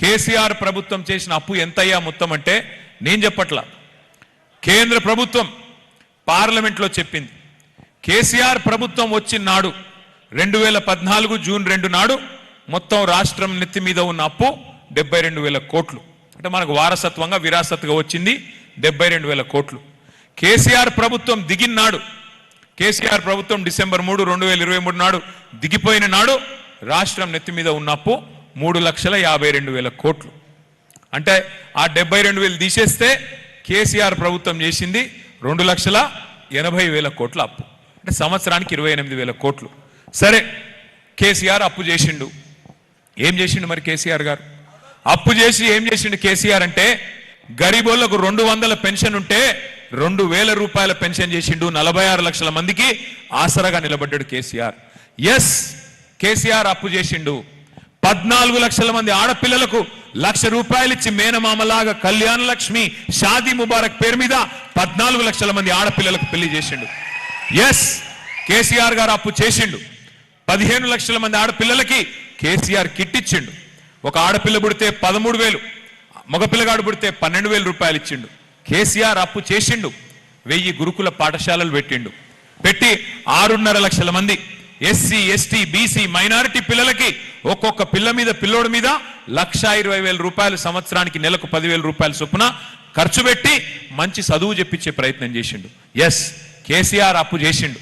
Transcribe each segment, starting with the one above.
కేసీఆర్ ప్రభుత్వం చేసిన అప్పు ఎంతయ్యా మొత్తం అంటే నేను చెప్పట్లా, కేంద్ర ప్రభుత్వం పార్లమెంట్లో చెప్పింది. కేసీఆర్ ప్రభుత్వం వచ్చిన నాడు 2014 జూన్ 2 నాడు మొత్తం రాష్ట్రం నెత్తి మీద ఉన్న అప్పు 72,000 కోట్లు. అంటే మనకు వారసత్వంగా విరాసత్తుగా వచ్చింది 72,000 కోట్లు. కేసీఆర్ ప్రభుత్వం దిగిన నాడు, కేసీఆర్ ప్రభుత్వం డిసెంబర్ 3, 2023 నాడు దిగిపోయిన నాడు రాష్ట్రం నెత్తి మీద ఉన్న అప్పు 3,52,000 కోట్లు. అంటే ఆ 72,000 తీసేస్తే కేసీఆర్ ప్రభుత్వం చేసింది 2,80,000 కోట్ల అప్పు. అంటే సంవత్సరానికి 28,000 కోట్లు. సరే, కేసీఆర్ అప్పు చేసిండు. ఏం చేసిండు మరి కేసీఆర్ గారు? అప్పు చేసి ఏం చేసిండు కేసీఆర్ అంటే, గరీబోళ్లకు 200 పెన్షన్ ఉంటే 2,000 రూపాయల పెన్షన్ చేసిండు. 46 లక్షల మందికి ఆసరాగా నిలబడ్డాడు కేసీఆర్. ఎస్, కేసీఆర్ అప్పు చేసిండు. 14 లక్షల మంది ఆడపిల్లలకు 1,00,000 రూపాయలు ఇచ్చి మేనమామలాగా కళ్యాణ లక్ష్మి షాదీ ముబారక్ పేరు మీద 14 లక్షల మంది ఆడపిల్లలకు పెళ్లి చేసిండు. ఎస్, కేసీఆర్ గారు అప్పు చేసిండు. 15 లక్షల మంది ఆడపిల్లలకి కేసీఆర్ కిట్ ఇచ్చిండు. ఒక ఆడపిల్ల పుడితే 13,000, మగపిల్లగాడు పుడితే 12,000 రూపాయలు ఇచ్చిండు. కేసీఆర్ అప్పు చేసిండు. 1000 గురుకుల పాఠశాలలు పెట్టిండు. పెట్టి 6.5 లక్షల మంది ఎస్సీ, ఎస్టీ, బీసీ, మైనారిటీ పిల్లలకి ఒక్కొక్క పిల్లోడి మీద 1,20,000 రూపాయలు సంవత్సరానికి, నెలకు 10,000 రూపాయల చొప్పున ఖర్చు పెట్టి మంచి చదువు చెప్పించే ప్రయత్నం చేసిండు. ఎస్, కేసీఆర్ అప్పు చేసిండు.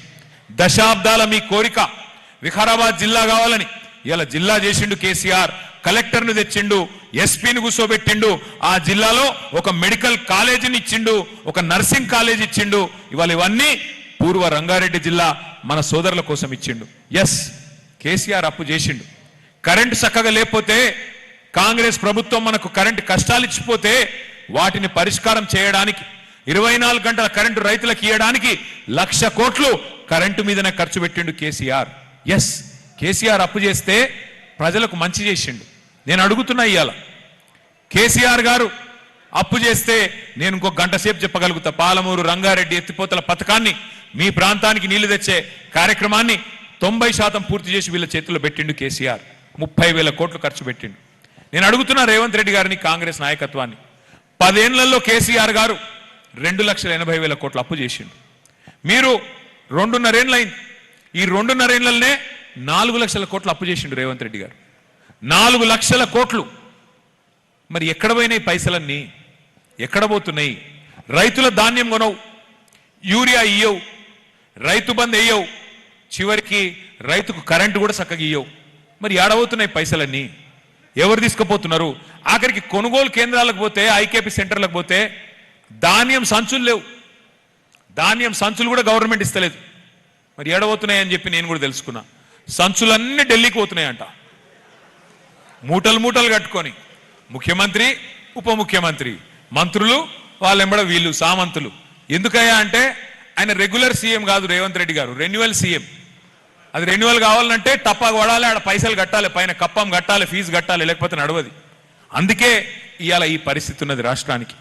దశాబ్దాల మీ కోరిక వికారాబాద్ జిల్లా కావాలని ఇలా జిల్లా చేసిండు కేసీఆర్. కలెక్టర్ను తెచ్చిండు, ఎస్పీని కూర్చోబెట్టిండు. ఆ జిల్లాలో ఒక మెడికల్ కాలేజీని ఇచ్చిండు, ఒక నర్సింగ్ కాలేజ్ ఇచ్చిండు. ఇవాళ ఇవన్నీ పూర్వ రంగారెడ్డి జిల్లా మన సోదరుల కోసం ఇచ్చిండు. ఎస్, కేసీఆర్ అప్పు చేసిండు. కరెంటు చక్కగా లేకపోతే, కాంగ్రెస్ ప్రభుత్వం మనకు కరెంటు కష్టాలు ఇచ్చిపోతే వాటిని పరిష్కారం చేయడానికి 24 గంటల కరెంటు రైతులకు ఇవ్వడానికి 1,00,000 కోట్లు కరెంటు మీదనే ఖర్చు పెట్టిండు కేసీఆర్. ఎస్, కేసీఆర్ అప్పు చేస్తే ప్రజలకు మంచి చేసిండు. నేను అడుగుతున్నా, ఇవాళ కేసీఆర్ గారు అప్పు చేస్తే నేను ఇంకో గంట సేపు చెప్పగలుగుతా. పాలమూరు రంగారెడ్డి ఎత్తిపోతల పథకాన్ని, మీ ప్రాంతానికి నీళ్లు తెచ్చే కార్యక్రమాన్ని 90% పూర్తి చేసి వీళ్ళ చేతుల్లో పెట్టిండు కేసీఆర్. 30,000 కోట్లు ఖర్చు పెట్టిండు. నేను అడుగుతున్నా రేవంత్ రెడ్డి గారిని, కాంగ్రెస్ నాయకత్వాన్ని, 10 ఏళ్లలో కేసీఆర్ గారు 2,80,000 కోట్లు అప్పు చేసిండు. మీరు 2.5 ఏళ్ళు అయింది. ఈ 2.5 ఏళ్లనే 4 లక్షల కోట్లు అప్పు చేసిండు రేవంత్ రెడ్డి గారు. 4 లక్షల కోట్లు. మరి ఎక్కడ పోయినాయి పైసలన్నీ? ఎక్కడ పోతున్నాయి? రైతుల ధాన్యం కొనవు, యూరియా ఇయ్యవు, రైతు బంద్ వేయవు, చివరికి రైతుకు కరెంటు కూడా చక్కగా ఇయ్యవు. మరి ఏడవుతున్నాయి పైసలన్నీ? ఎవరు తీసుకుపోతున్నారు? ఆఖరికి కొనుగోలు కేంద్రాలకు పోతే, ఐకేపీ సెంటర్లకు పోతే ధాన్యం సంచులు లేవు. ధాన్యం సంచులు కూడా గవర్నమెంట్ ఇస్తలేదు. మరి ఏడవుతున్నాయని చెప్పి నేను కూడా తెలుసుకున్నా. సంచులన్నీ ఢిల్లీకి పోతున్నాయంట, మూటలు మూటలు కట్టుకొని. ముఖ్యమంత్రి, ఉప ముఖ్యమంత్రి, మంత్రులు, వాళ్ళెంబడ వీళ్ళు సామంతులు. ఎందుకయ్యా అంటే ఆయన రెగ్యులర్ సీఎం కాదు రేవంత్ రెడ్డి గారు, రెన్యువల్ సీఎం. అది రెన్యువల్ కావాలంటే టప్పా కొడాలి, ఆడ పైసలు కట్టాలి, పైన కప్పం కట్టాలి, ఫీజు కట్టాలి, లేకపోతే నడవది. అందుకే ఇవాళ ఈ పరిస్థితి ఉన్నది రాష్ట్రానికి.